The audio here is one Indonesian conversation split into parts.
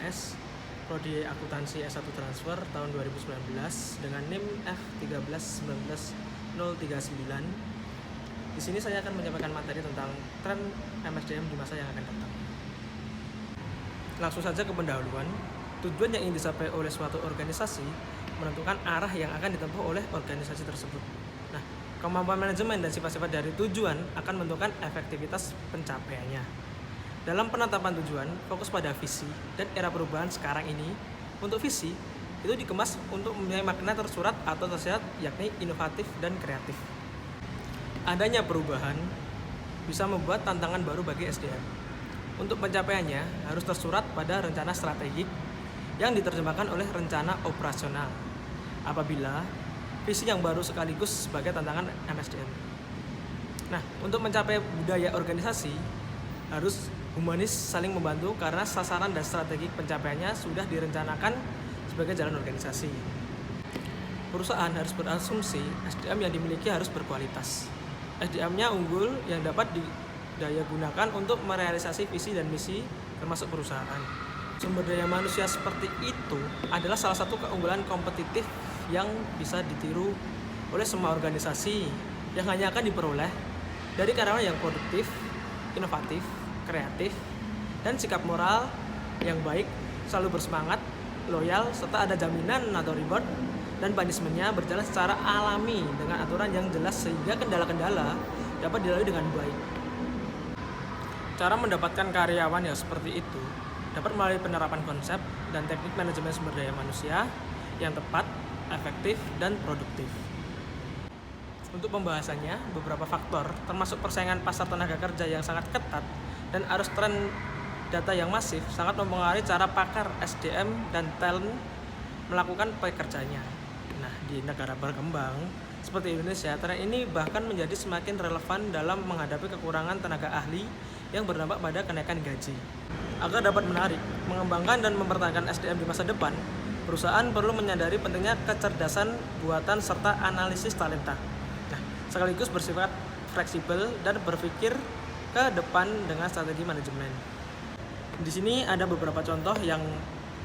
MS, Prodi Akuntansi S1 Transfer tahun 2019 dengan NIM F1319039. Di sini saya akan menyampaikan materi tentang tren MSDM di masa yang akan datang. Langsung saja ke pendahuluan. Tujuan yang ingin dicapai oleh suatu organisasi menentukan arah yang akan ditempuh oleh organisasi tersebut. Nah, kemampuan manajemen dan sifat-sifat dari tujuan akan menentukan efektivitas pencapaiannya. Dalam penetapan tujuan, fokus pada visi dan era perubahan sekarang ini. Untuk visi, itu dikemas untuk mempunyai makna tersurat atau tersirat, yakni inovatif dan kreatif. Adanya perubahan bisa membuat tantangan baru bagi SDM. Untuk pencapaiannya harus tersurat pada rencana strategik yang diterjemahkan oleh rencana operasional. Apabila visi yang baru sekaligus sebagai tantangan MSDM. Nah, untuk mencapai budaya organisasi harus humanis, saling membantu karena sasaran dan strategi pencapaiannya sudah direncanakan sebagai jalan organisasi. Perusahaan harus berasumsi SDM yang dimiliki harus berkualitas. SDM-nya unggul yang dapat didaya gunakan untuk merealisasi visi dan misi termasuk perusahaan. Sumber daya manusia seperti itu adalah salah satu keunggulan kompetitif yang bisa ditiru oleh semua organisasi yang hanya akan diperoleh dari karyawan yang produktif, inovatif, kreatif, dan sikap moral yang baik, selalu bersemangat, loyal, serta ada jaminan atau reward dan punishment-nya berjalan secara alami dengan aturan yang jelas sehingga kendala-kendala dapat dilalui dengan baik. Cara mendapatkan karyawan yang seperti itu dapat melalui penerapan konsep dan teknik manajemen sumber daya manusia yang tepat, efektif, dan produktif. Untuk pembahasannya, beberapa faktor termasuk persaingan pasar tenaga kerja yang sangat ketat dan arus tren data yang masif sangat mempengaruhi cara pakar SDM dan talent melakukan pekerjaannya. Nah, di negara berkembang seperti Indonesia, tren ini bahkan menjadi semakin relevan dalam menghadapi kekurangan tenaga ahli yang berdampak pada kenaikan gaji. Agar dapat menarik, mengembangkan, dan mempertahankan SDM di masa depan, perusahaan perlu menyadari pentingnya kecerdasan buatan serta analisis talenta. Nah, sekaligus bersifat fleksibel dan berpikir ke depan dengan strategi manajemen. Di sini ada beberapa contoh yang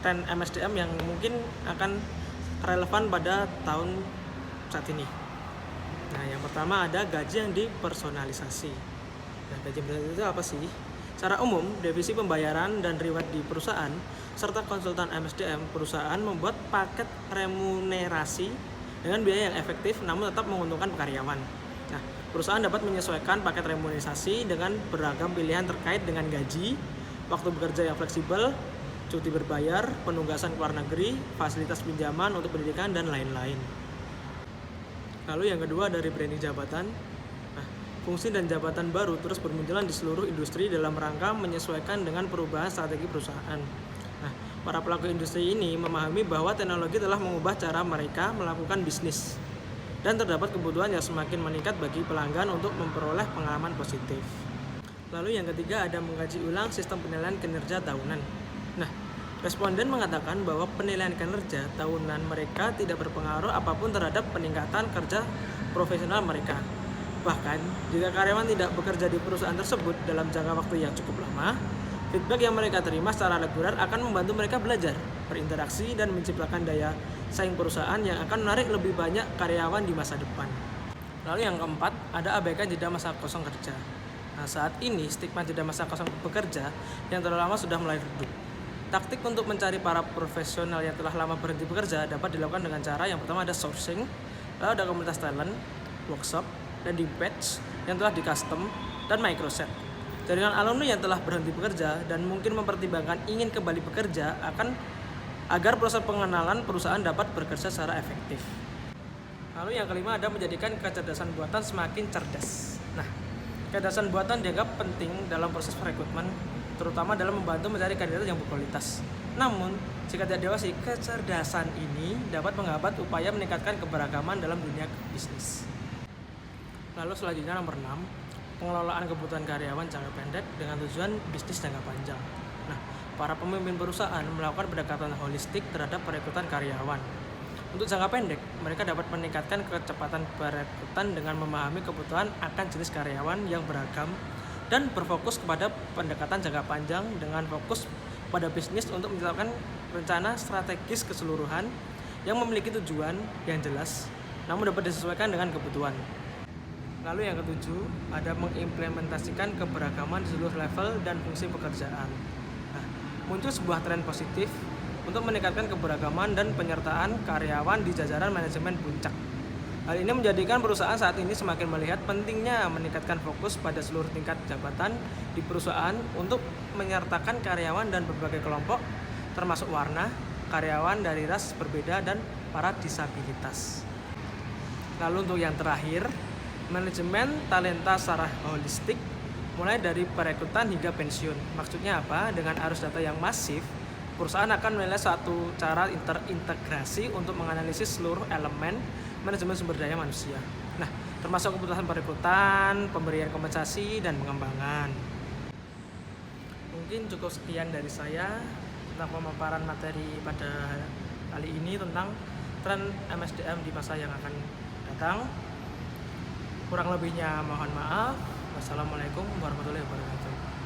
tren MSDM yang mungkin akan relevan pada tahun saat ini. Nah, yang pertama ada gaji yang dipersonalisasi. Nah, gaji personalisasi itu apa sih? Secara umum, divisi pembayaran dan reward di perusahaan serta konsultan MSDM perusahaan membuat paket remunerasi dengan biaya yang efektif namun tetap menguntungkan karyawan. Nah, perusahaan dapat menyesuaikan paket remunerasi dengan beragam pilihan terkait dengan gaji, waktu bekerja yang fleksibel, cuti berbayar, penugasan ke luar negeri, fasilitas pinjaman untuk pendidikan, dan lain-lain. Lalu yang kedua dari branding jabatan. Fungsi dan jabatan baru terus bermunculan di seluruh industri dalam rangka menyesuaikan dengan perubahan strategi perusahaan. Nah, para pelaku industri ini memahami bahwa teknologi telah mengubah cara mereka melakukan bisnis dan terdapat kebutuhan yang semakin meningkat bagi pelanggan untuk memperoleh pengalaman positif. Lalu yang ketiga ada mengkaji ulang sistem penilaian kinerja tahunan. Nah, responden mengatakan bahwa penilaian kinerja tahunan mereka tidak berpengaruh apapun terhadap peningkatan kerja profesional mereka. Bahkan, jika karyawan tidak bekerja di perusahaan tersebut dalam jangka waktu yang cukup lama, feedback yang mereka terima secara reguler akan membantu mereka belajar, berinteraksi, dan menciptakan daya saing perusahaan yang akan menarik lebih banyak karyawan di masa depan. Lalu yang keempat, ada abaikan jeda masa kosong kerja. Nah, saat ini stigma jeda masa kosong bekerja yang terlalu lama sudah mulai redup. Taktik untuk mencari para profesional yang telah lama berhenti bekerja dapat dilakukan dengan cara yang pertama ada sourcing, lalu ada komunitas talent, workshop, dan di batch yang telah di-custom, dan microset. Jaringan alumni yang telah berhenti bekerja dan mungkin mempertimbangkan ingin kembali bekerja agar proses pengenalan perusahaan dapat bekerja secara efektif. Lalu yang kelima ada menjadikan kecerdasan buatan semakin cerdas. Nah, kecerdasan buatan dianggap penting dalam proses rekrutmen, terutama dalam membantu mencari kandidat yang berkualitas. Namun, jika tidak diawasi, kecerdasan ini dapat menghambat upaya meningkatkan keberagaman dalam dunia bisnis. Lalu selanjutnya nomor 6, pengelolaan kebutuhan karyawan jangka pendek dengan tujuan bisnis jangka panjang. Nah, para pemimpin perusahaan melakukan pendekatan holistik terhadap perekrutan karyawan. Untuk jangka pendek, mereka dapat meningkatkan kecepatan perekrutan dengan memahami kebutuhan akan jenis karyawan yang beragam dan berfokus kepada pendekatan jangka panjang dengan fokus pada bisnis untuk menetapkan rencana strategis keseluruhan yang memiliki tujuan yang jelas, namun dapat disesuaikan dengan kebutuhan. Lalu yang ketujuh, ada mengimplementasikan keberagaman di seluruh level dan fungsi pekerjaan. Nah, muncul sebuah tren positif untuk meningkatkan keberagaman dan penyertaan karyawan di jajaran manajemen puncak. Hal ini menjadikan perusahaan saat ini semakin melihat pentingnya meningkatkan fokus pada seluruh tingkat jabatan di perusahaan untuk menyertakan karyawan dan berbagai kelompok, termasuk warna, karyawan dari ras berbeda, dan para disabilitas. Lalu untuk yang terakhir, manajemen talenta secara holistik, mulai dari perekrutan hingga pensiun. Maksudnya apa? Dengan arus data yang masif, perusahaan akan menilai suatu cara terintegrasi untuk menganalisis seluruh elemen manajemen sumber daya manusia. Nah, termasuk keputusan perekrutan, pemberian kompensasi, dan pengembangan. Mungkin cukup sekian dari saya tentang pemaparan materi pada kali ini tentang tren MSDM di masa yang akan datang. Kurang lebihnya mohon maaf. Wassalamualaikum warahmatullahi wabarakatuh.